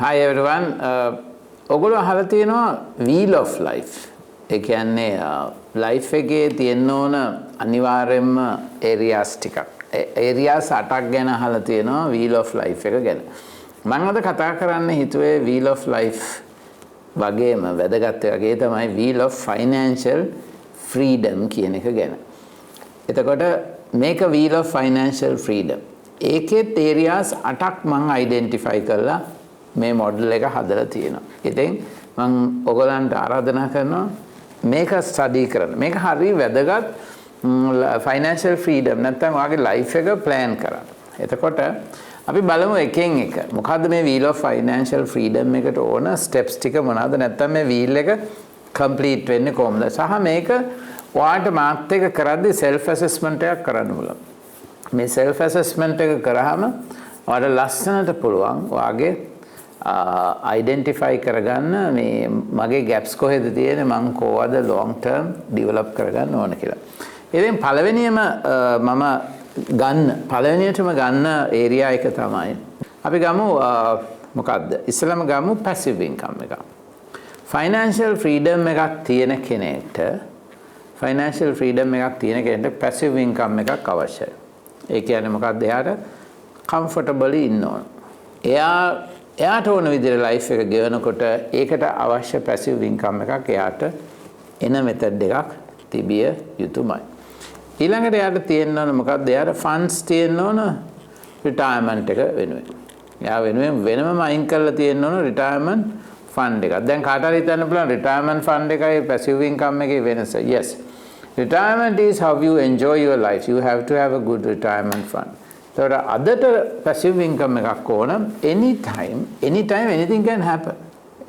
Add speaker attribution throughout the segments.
Speaker 1: Hi everyone. ඔගොල්ලෝ අහලා තියෙනවා wheel of life. ඒ කියන්නේ life එකේ තියෙන ඕන අනිවාර්යයෙන්ම areas ටිකක්. areas 8ක් ගැන අහලා තියෙනවා wheel of life එක ගැන. මම අද කතා කරන්න හිතුවේ wheel of life වගේම වැදගත් එකේ තමයි wheel of financial freedom කියන එක ගැන. එතකොට මේක wheel of financial freedom. ඒකෙත් areas 8ක් මම identify කරලා මේ මොඩල් එක හදලා තියෙනවා. ඉතින් මම ඔයගලන්ට ආරාධනා කරනවා මේක ස්ටඩි කරන්න. මේක හරිය වැදගත් financial freedom නැත්නම් ඔයාගේ life එක plan කරන්න. එතකොට අපි බලමු එකෙන් එක. මොකද්ද මේ wheel of financial freedom එකට ඕන steps ටික මොනවාද? නැත්නම් මේ wheel එක complete වෙන්නේ කොහොමද? සහ මේක ඔයාට මාත් එක කරද්දී self assessment එකක් කරන්න ඕන. මේ self assessment එක කරාම ඔයාලට ලස්සනට පුළුවන් ඔයාගේ identify කරගන්න මේ මගේ gaps කොහෙද තියෙන්නේ මම කොහොමද long term develop කරගන්න ඕන කියලා. ඉතින් පළවෙනියටම ගන්න area එක තමයි අපි ගමු මොකද්ද? ඉස්සෙල්ලාම ගමු passive income එක. financial freedom එකක් තියෙන කෙනෙක්ට passive income එකක් අවශ්‍යයි. ඒ කියන්නේ මොකක්ද? එයාට comfortably ඉන්න ඕන. එයාට ඕන විදිහට life එක ගෙවනකොට ඒකට අවශ්‍ය passive income එකක් එයාට එන method එකක් තිබිය යුතුමයි. ඊළඟට එයාට තියෙන්න ඕන මොකක්ද? එයාට funds තියෙන්න ඕන retirement එක වෙනුවෙන්. එයා වෙනුවෙන් වෙනම අයින් කරලා තියෙන්න ඕන retirement fund එකක්. දැන් කාට හරි හිතන්න පුළුවන් retirement fund එකයි passive income එකේ වෙනස. Yes. Retirement is how you enjoy your life. You have to have a good retirement fund. So අදට passive income එකක් ඕන anytime anything can happen.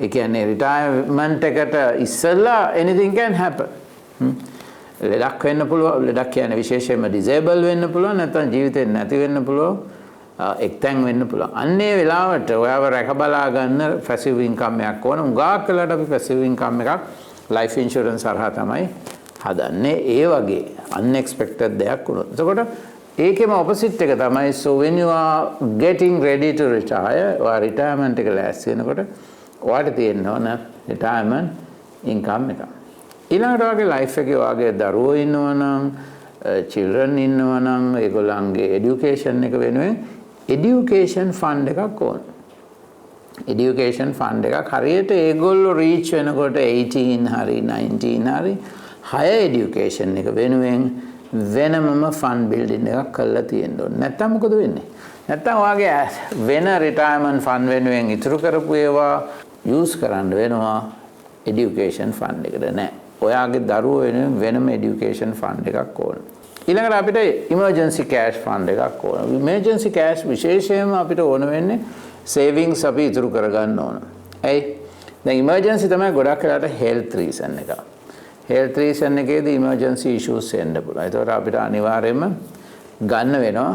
Speaker 1: ඒ කියන්නේ retirement එකට ඉස්සෙල්ලා anything can happen. ලෙඩක් වෙන්න පුළුවන්. ලෙඩක් කියන්නේ විශේෂයෙන්ම disable වෙන්න පුළුවන් නැත්නම් ජීවිතේ නැති වෙන්න පුළුවන්. එක්තැන් වෙන්න පුළුවන්. අන්නේ වෙලාවට ඔයාව රැක බලා ගන්න passive income එකක් ඕන. උගාක් වෙලාවට අපි passive income එකක් life insurance හරහා තමයි හදන්නේ. ඒ වගේ unexpected දෙයක් වුණොත්. එතකොට ඒකෙම opposite එක තමයි so when you are getting ready to retire or retirement එක ලෑස්ති වෙනකොට ඔයාට තියෙන්න ඕන retirement income එක. ඊළඟට ඔයාගේ life එකේ ඔයාගේ දරුවෝ ඉන්නවා නම් children ඉන්නවා නම් ඒගොල්ලන්ගේ education එක වෙනුවෙන් education fund එකක් ඕන. education fund එකක් හරියට ඒගොල්ලෝ reach වෙනකොට 18 හරි 19 හරි higher education එක වෙනුවෙන් වෙනමම fund building එකක් කරලා තියෙන්න ඕනේ. නැත්තම් මොකද වෙන්නේ? නැත්තම් ඔයාගේ වෙන retirement fund වෙනුවෙන් ඉතුරු කරපු ඒවා use කරන්න වෙනවා education fund එකට නෑ. ඔයාගේ දරුවෝ වෙනුවෙන් වෙනම education fund එකක් ඕන. ඊළඟට අපිට emergency cash fund එකක් ඕන. emergency cash විශේෂයෙන්ම අපිට ඕන වෙන්නේ savings අපි ඉතුරු කරගන්න ඕන. ඇයි? දැන් emergency තමයි ගොඩක් වෙලාවට health reason එක. health reason එකේදී emergency issues එන්න පුළුවන්. ඒතකොට අපිට අනිවාර්යයෙන්ම ගන්න වෙනවා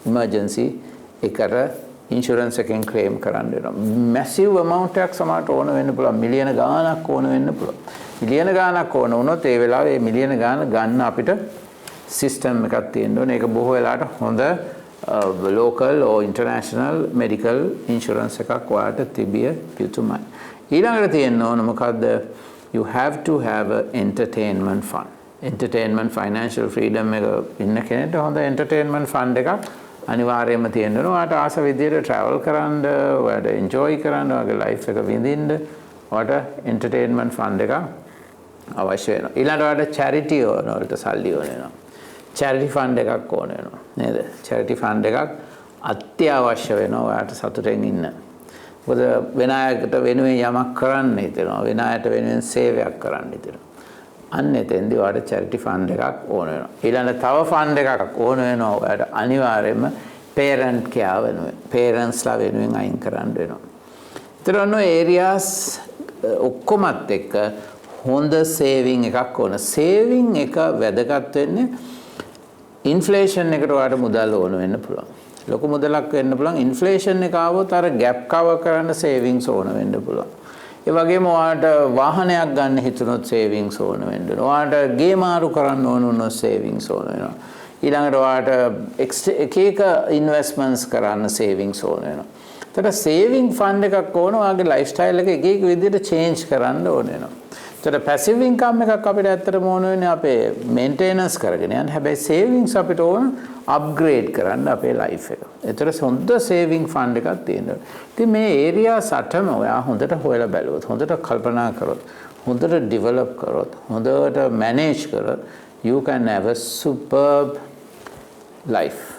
Speaker 1: emergency එකට insurance එකෙන් claim කරන්න වෙනවා. massive amount එකක් සමහරට ඕන වෙන්න පුළුවන්. මිලියන ගාණක් ඕන වෙන්න පුළුවන්. මිලියන ගාණක් ඕන වුණොත් ඒ වෙලාවේ මේ මිලියන ගාණ ගන්න අපිට system එකක් තියෙන්න ඕනේ. ඒක බොහෝ වෙලාවට හොඳ local or international medical insurance එකක් ඔයාලට තිබිය යුතුමයි. ඊළඟට තියෙන්න ඕන මොකද්ද? You have to have an entertainment fund. Entertainment financial freedom එක ඉන්න කෙනෙක්ට හොඳ entertainment fund එකක් අනිවාර්යයෙන්ම තියෙන්න ඕන. ඔයාට ආස විදියට travel කරන්න, ඔයාට enjoy කරන්න, ඔයාගේ life එක විඳින්න ඔයාට entertainment fund එකක් අවශ්‍ය වෙනවා. ඊළඟට ඔයාට charity වලට සල්ලි ඕන වෙනවා. charity fund එකක් ඕන වෙනවා. නේද? charity fund එකක් අත්‍යවශ්‍ය වෙනවා ඔයාට සතුටෙන් ඉන්න. මොකද වෙන අයට වෙනුවෙන් යමක් කරන්න හිතෙනවා. වෙන අයට වෙනුවෙන් සේවයක් කරන්න හිතෙනවා. අන්න එතෙන්දී ඔයාලට charity fund එකක් ඕන වෙනවා. ඊළඟ තව fund එකක් ඕන වෙනවා ඔයාලට අනිවාර්යයෙන්ම parent care වෙනුවෙන්. parentsලා වෙනුවෙන් අයින් කරන්න වෙනවා. ඒතර ඔන්න areas ඔක්කොමත් එක්ක හොඳ saving එකක් ඕන. saving එක වැදගත් වෙන්නේ inflation එකට ඔයාලට මුදල් ඕන වෙන්න පුළුවන්. ලොකු මුදලක් වෙන්න පුළුවන්. ඉන්ෆ්ලේෂන් එක ආවොත් අර ગેප් කවර් කරන්න සේවිංග්ස් ඕන වෙන්න පුළුවන්. ඒ වගේම ඔයාලට වාහනයක් ගන්න හිතුනොත් සේවිංග්ස් ඕන වෙන්න වෙනවා. ඔයාලට ගේ මාරු කරන්න ඕන වුණොත් සේවිංග්ස් ඕන වෙනවා. ඊළඟට ඔයාලට එක ඉන්වෙස්ට්මන්ට්ස් කරන්න සේවිංග්ස් ඕන වෙනවා. එතකොට සේවිං ෆන්ඩ් එකක් ඕන ඔයාගේ ලයිෆ් ස්ටයිල් එක එක එක විදිහට චේන්ජ් කරන්න ඕනේ නෝ. එතකොට පැසිව් ඉන්කම් එකක් අපිට ඇත්තටම ඕන වෙන්නේ අපේ මේන්ටේනන්ස් කරගෙන යන්න. හැබැයි සේවිංස් අපිට ඕන අප්ග්‍රේඩ් කරන්න අපේ ලයිෆ් එක. එතකොට හොඳ සේවිං ෆන්ඩ් එකක් තියෙනවා. ඉතින් මේ ඒරියාස් 8ම ඔයා හොඳට හොයලා බැලුවොත්, හොඳට කල්පනා කරොත්, හොඳට ඩෙවලොප් කරොත්, හොඳට මැනේජ් කරොත්, you can have a superb life.